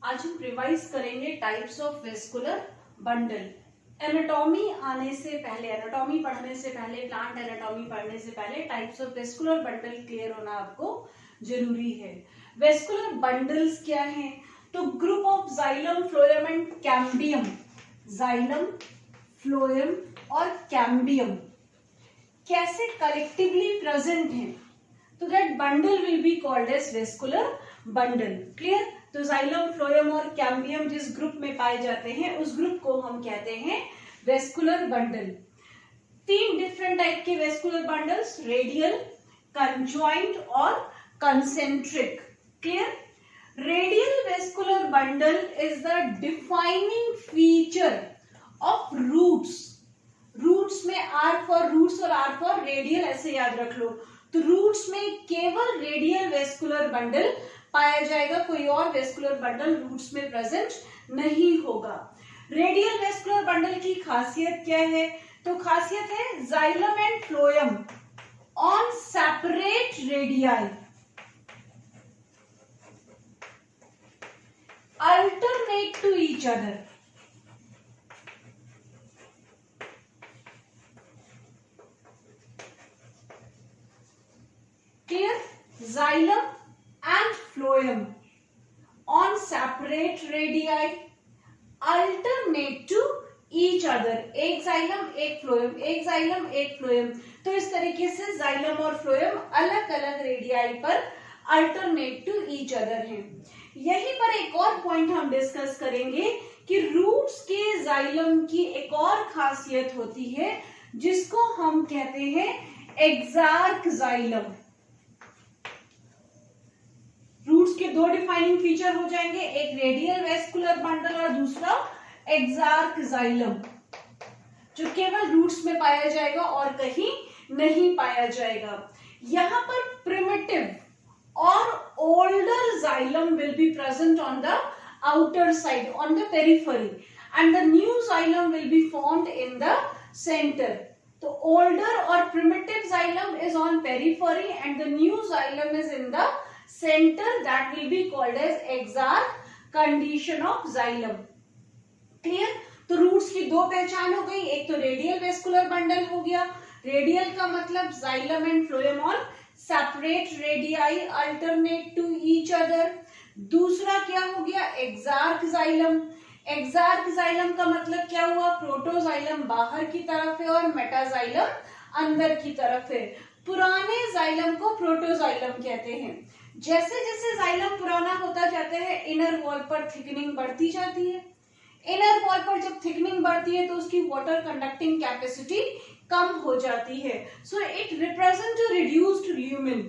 आज हम रिवाइज करेंगे types of vascular bundle. Anatomy आने से पहले, एनाटॉमी पढ़ने से पहले, प्लांट एनाटॉमी पढ़ने से पहले types of vascular bundle clear होना आपको जरूरी है। वेस्कुलर बंडल्स क्या हैं? तो group of xylem, phloem and cambium, xylem, phloem और कैम्बियम कैसे कलेक्टिवली प्रेजेंट हैं, तो that bundle will be called as vascular bundle. Clear? तो जाइलम, फ्लोएम और कैम्बियम जिस ग्रुप में पाए जाते हैं उस ग्रुप को हम कहते हैं वेस्कुलर बंडल। तीन डिफरेंट टाइप के वेस्कुलर बंडल्स, रेडियल, कंजॉइंट और concentric. Clear? Radial vascular bundle is the defining feature of roots. Roots में आर फॉर रूट्स और आर फॉर रेडियल ऐसे याद रख लो। तो रूट्स में केवल रेडियल वेस्कुलर बंडल पाया जाएगा, कोई और वेस्कुलर बंडल रूट्स में प्रेजेंट नहीं होगा। रेडियल वेस्कुलर बंडल की खासियत क्या है? तो खासियत है xylem and phloem on separate radii alternate to each other. Clear? Xylem and phloem on separate radii alternate to each other. एक जाइलम एक फ्लोएम, एक जाइलम एक फ्लोएम। तो इस तरीके से जाइलम और फ्लोएम अलग अलग रेडियाई पर अल्टरनेट टू ईच अदर हैं। यहीं पर एक और पॉइंट हम डिस्कस करेंगे कि रूट्स के जाइलम की एक और खासियत होती है जिसको हम कहते हैं एक्सार्क जाइलम। रूट्स के दो डिफाइनिंग फीचर हो जाएंगे, एक रेडियल वेस्कुलर बंडल और दूसरा एक्सार्क जाइलम, जो केवल रूट्स में पाया जाएगा और कहीं नहीं पाया जाएगा। यहां पर प्रिमिटिव और older xylem will be present on the outer side, on the periphery, and the new xylem will be formed in the center. So older or primitive xylem is on periphery and the new xylem is in the center. That will be called as exarch condition of xylem. Clear? तो roots की दो पहचान हो गई, एक तो radial vascular bundle हो गया। रेडियल का मतलब xylem and phloem on separate radii alternate to each other. दूसरा क्या हो गया? एक्सार्क जाइलम। एक्सार्क जाइलम का मतलब क्या हुआ? प्रोटोजाइलम बाहर की तरफ है और मेटाजाइलम अंदर की तरफ है। पुराने जाइलम को प्रोटोजाइलम कहते हैं। जैसे जैसे जाइलम पुराना होता जाता है इनर वॉल पर थिकनिंग बढ़ती जाती है। इनर वॉल पर जब थिकनिंग बढ़ती है तो उसकी वाटर कंडक्टिंग कैपेसिटी कम हो जाती है। So it represent reduced lumen.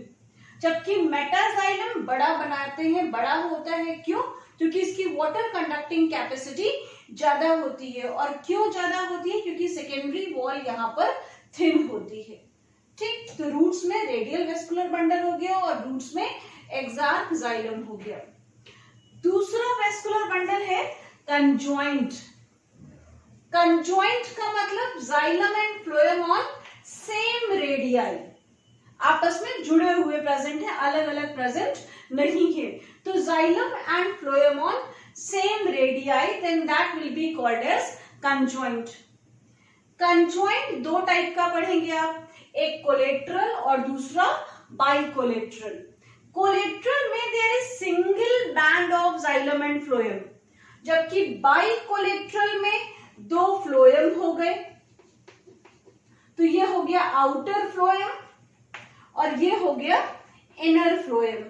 जबकि मेटाजाइलम बड़ा बनाते हैं, बड़ा होता है। क्यों? क्योंकि इसकी वाटर कंडक्टिंग कैपेसिटी ज्यादा होती है। और क्यों ज्यादा होती है? क्योंकि सेकेंडरी वॉल यहाँ पर थिन होती है। ठीक, तो रूट्स में रेडियल वेस्कुलर बंडल हो गया और रूट्स में एक्सार्क जाइलम हो गया। दूसरा वेस्कुलर बंडल है कंजॉइंट। कंजॉइंट का मतलब xylem and phloem on same radii, आपस में जुड़े हुए प्रेजेंट है, अलग अलग प्रेजेंट नहीं है। तो xylem and phloem on same radii, then that will be called as conjoint. Conjoint दो टाइप का पढ़ेंगे आप, एक कोलेट्रल और दूसरा बाइकोलेट्रल। कोलेट्रल में there is single band of xylem and phloem, जबकि बाइकोलेट्रल में दो फ्लोएम हो गए। तो ये हो गया आउटर फ्लोएम और ये हो गया इनर फ्लोएम।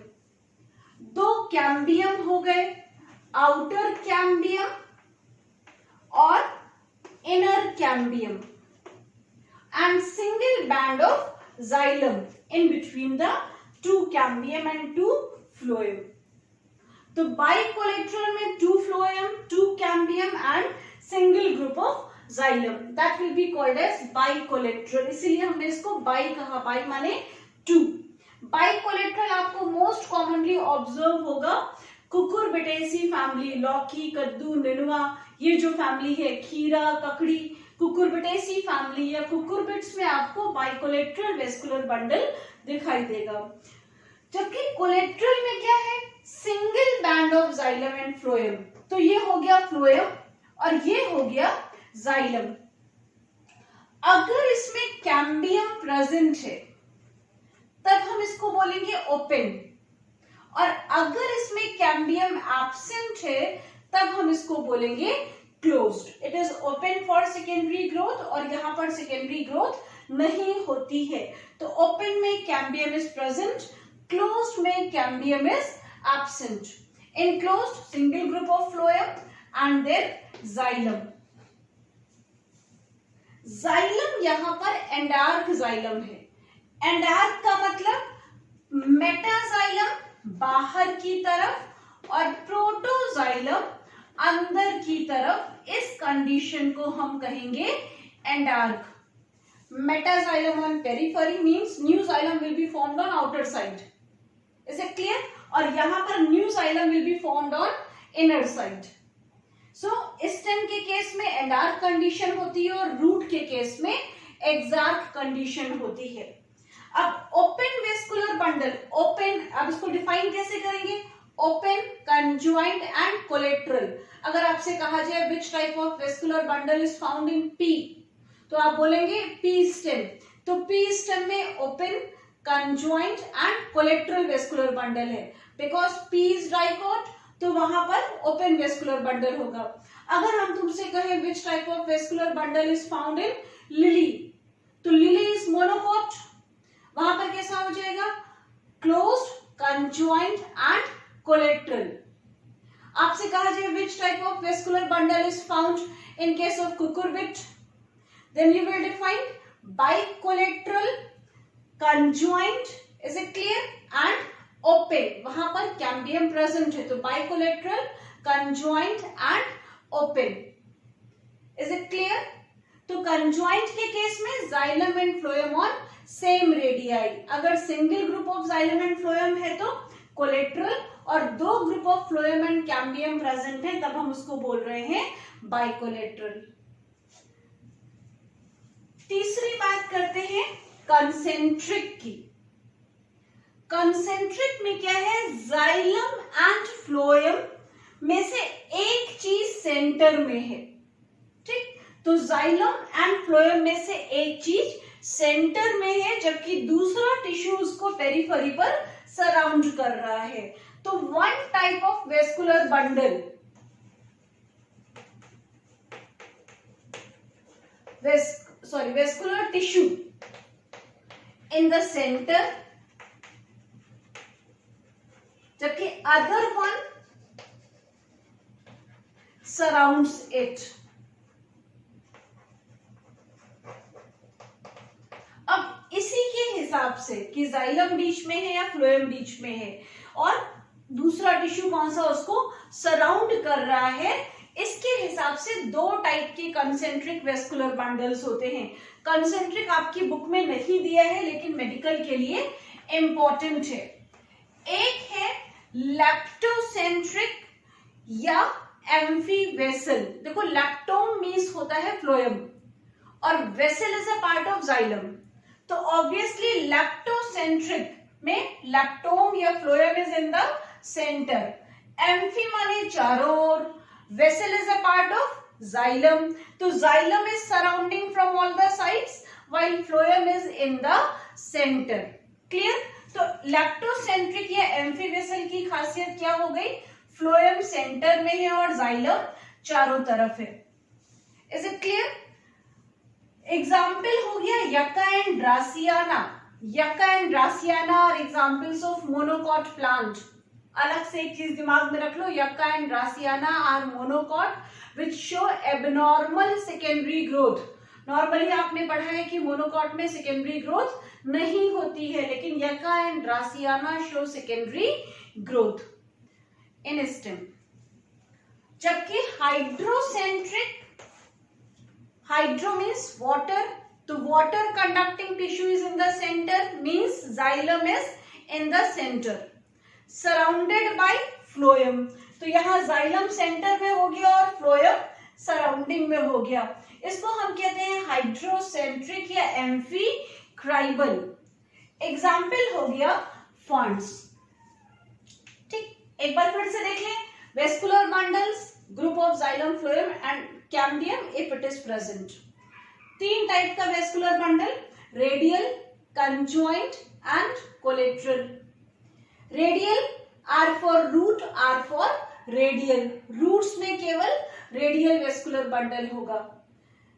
दो कैम्बियम हो गए, आउटर कैम्बियम और inner cambium, and single band of xylem in between the two cambium and two phloem. तो बाइकोलेट्रल में two phloem, two cambium and single group of xylem, that will be called as bicollateral. इसीलिए हमने इसको by कहा, by माने to. बाइकोलेट्रल आपको most commonly observe होगा Cucurbitaceae family, लौकी, कद्दू, नेनुआ, ये जो फैमिली है, खीरा, ककड़ी, कुकुरबिटेसी फैमिली या कुकुरबिट्स में आपको बाइकोलेट्रल वेस्कुलर बंडल दिखाई देगा। जबकि कोलेट्रल में क्या है, single band of xylem and phloem. तो ये हो गया फ्लोएम और ये हो गया जाइलम। अगर इसमें कैम्बियम प्रेजेंट है तब हम इसको बोलेंगे ओपन, और अगर इसमें कैम्बियम एब्सेंट है तब हम इसको बोलेंगे closed. It is open for secondary growth और यहाँ पर सेकेंडरी ग्रोथ नहीं होती है। तो ओपन में कैम्बियम इज प्रेजेंट, क्लोज्ड में cambium is absent. In closed single group of phloem and then xylem. Xylem यहां पर एंडार्क जाइलम है। एंडार्क का मतलब मेटाजाइलम बाहर की तरफ और प्रोटोजाइलम अंदर की तरफ। इस कंडीशन को हम कहेंगे एंडार्क। Metaxylem on periphery means new xylem will be formed on outer side. Is it clear? और यहां पर new xylem will be formed on inner side. So stem के केस में एंडार्क कंडीशन होती है और रूट के केस में एक्सार्क कंडीशन होती है। अब ओपन वेस्कुलर बंडल, ओपन, अब इसको डिफाइन कैसे करेंगे? Open, conjoint and collateral. अगर आपसे कहा जाए which type of vascular bundle is found in P, तो आप बोलेंगे पी स्टेम। तो पी स्टेम में open, conjoint and collateral vascular bundle है। बिकॉज पी इज डाइकोट तो वहां पर ओपन वेस्कुलर बंडल होगा। अगर हम तुमसे कहें which type of vascular bundle is found in lily, तो लिली इज मोनोकोट, वहां पर कैसा हो जाएगा? Closed, conjoint and collateral. आपसे कहा जाए which type of vascular bundle is found in case of cucurbit, then you will define bicollateral, conjoint, is it clear, and open. वहां पर कैम्बियम प्रेजेंट है तो bicollateral, conjoint and open. Is it clear? तो conjoint के case में xylem and phloem on same radii. अगर single group of xylem and phloem है तो कोलेट्रल, और दो group of phloem and cambium present है तब हम उसको बोल रहे हैं बाइकोलेट्रल। तीसरी बात करते हैं कंसेंट्रिक की। कंसेंट्रिक में क्या है? जाइलम एंड फ्लोएम में से एक चीज सेंटर में है। ठीक, तो जाइलम एंड फ्लोएम में से एक चीज सेंटर में है जबकि दूसरा टिश्यू उसको पेरिफेरी पर सराउंड कर रहा है। तो one type of vascular bundle, vascular tissue in the centre, जबकि अदर वन सराउंड्स इट। अब इसी के हिसाब से कि जाइलम बीच में है या फ्लोएम बीच में है और दूसरा टिश्यू कौन सा उसको सराउंड कर रहा है, इसके हिसाब से दो टाइप के कंसेंट्रिक वेस्कुलर बंडल्स होते हैं। कंसेंट्रिक आपकी बुक में नहीं दिया है लेकिन मेडिकल के लिए इंपॉर्टेंट है। एक है लैप्टोसेंट्रिक या एम्फीवेसल। देखो लैप्टोम मीन्स होता है फ्लोएम और vessel is a part of xylem, तो ऑब्वियसली लैप्टोसेंट्रिक में लैप्टोम या phloem is in the centre. Amphi माने चारों ओर, vessel is a part of xylem, तो xylem is surrounding from all the sides while phloem is in the centre. Clear? तो leptocentric या एम्फीवेसल की खासियत क्या हो गई? फ्लोएम सेंटर में है और जाइलम चारों तरफ है। Is it clear? एग्जाम्पल हो गया yucca and dracaena. Yucca and dracaena are examples of monocot plant. अलग से एक चीज दिमाग में रख लो, yucca and dracaena are monocot which show abnormal secondary growth. Normally आपने पढ़ा है कि मोनोकॉट में सेकेंडरी ग्रोथ नहीं होती है, लेकिन yucca and dracaena show secondary growth in stem. जबकि हाइड्रोसेंट्रिक, हाइड्रो मीन्स वाटर, तो water conducting tissue is in the centre means xylem is in the centre surrounded by phloem. तो यहाँ xylem centre में हो गया और फ्लोएम सराउंडिंग में हो गया। इसको हम कहते हैं हाइड्रोसेंट्रिक या एम्फीक्राइबल। एग्जाम्पल हो गया फंड्स। ठीक, एक बार फिर से देख लें, vascular bundles, group of xylem, phloem and cambium if it is present. तीन टाइप का vascular bundle, radial, conjoint and collateral. Radial R for root, R for radial, roots में केवल रेडियल वेस्कुलर बंडल होगा।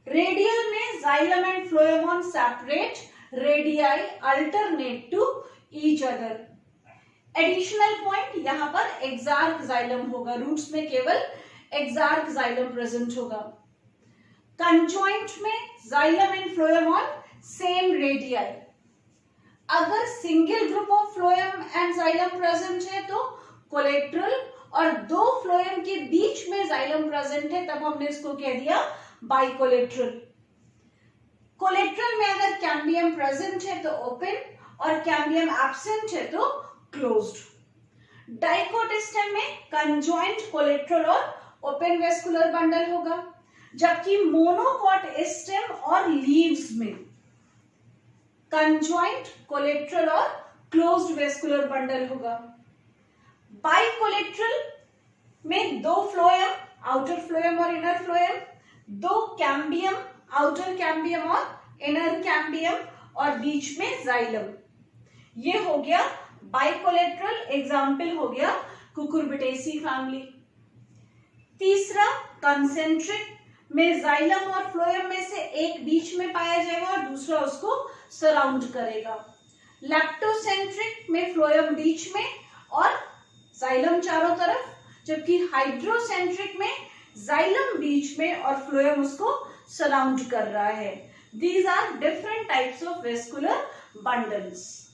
रेडियल में xylem and phloem on separate, radii alternate to each other. Additional point, यहां पर exarch xylem होगा, roots में केवल exarch xylem present होगा। कंजॉइंट में xylem and phloem on same radii. अगर single group of phloem and xylem present है तो कोलेट्रल, और दो फ्लोएम के बीच में जाइलम प्रेजेंट है तब हमने इसको कह दिया बाइकोलेट्रल। कोलेट्रल में अगर कैम्बियम प्रेजेंट है तो ओपन, और कैम्बियम एब्सेंट है तो क्लोज्ड। डाइकोट स्टेम में कंजॉइंट, कोलेट्रल और ओपन वेस्कुलर बंडल होगा, जबकि मोनोकॉट स्टेम और लीव्स में कंजॉइंट, कोलेट्रल और क्लोज्ड वेस्कुलर बंडल होगा। बाइकोलेट्रल में दो फ्लोएम, आउटर फ्लोएम और इनर फ्लोएम, दो कैम्बियम, आउटर कैम्बियम और इनर कैम्बियम, और बीच में जाइलम। ये हो गया बाइकोलेट्रल, एग्जाम्पल हो गया कुकुरबिटेसी फैमिली। तीसरा कंसेंट्रिक में जाइलम और फ्लोएम में से एक बीच में पाया जाएगा और दूसरा उसको सराउंड करेगा। लैप्टोसेंट्रिक में फ्लोएम बीच में और जाइलम चारों तरफ, जबकि हाइड्रोसेंट्रिक में जाइलम बीच में और फ्लोएम उसको सराउंड कर रहा है। These are different types of vascular bundles.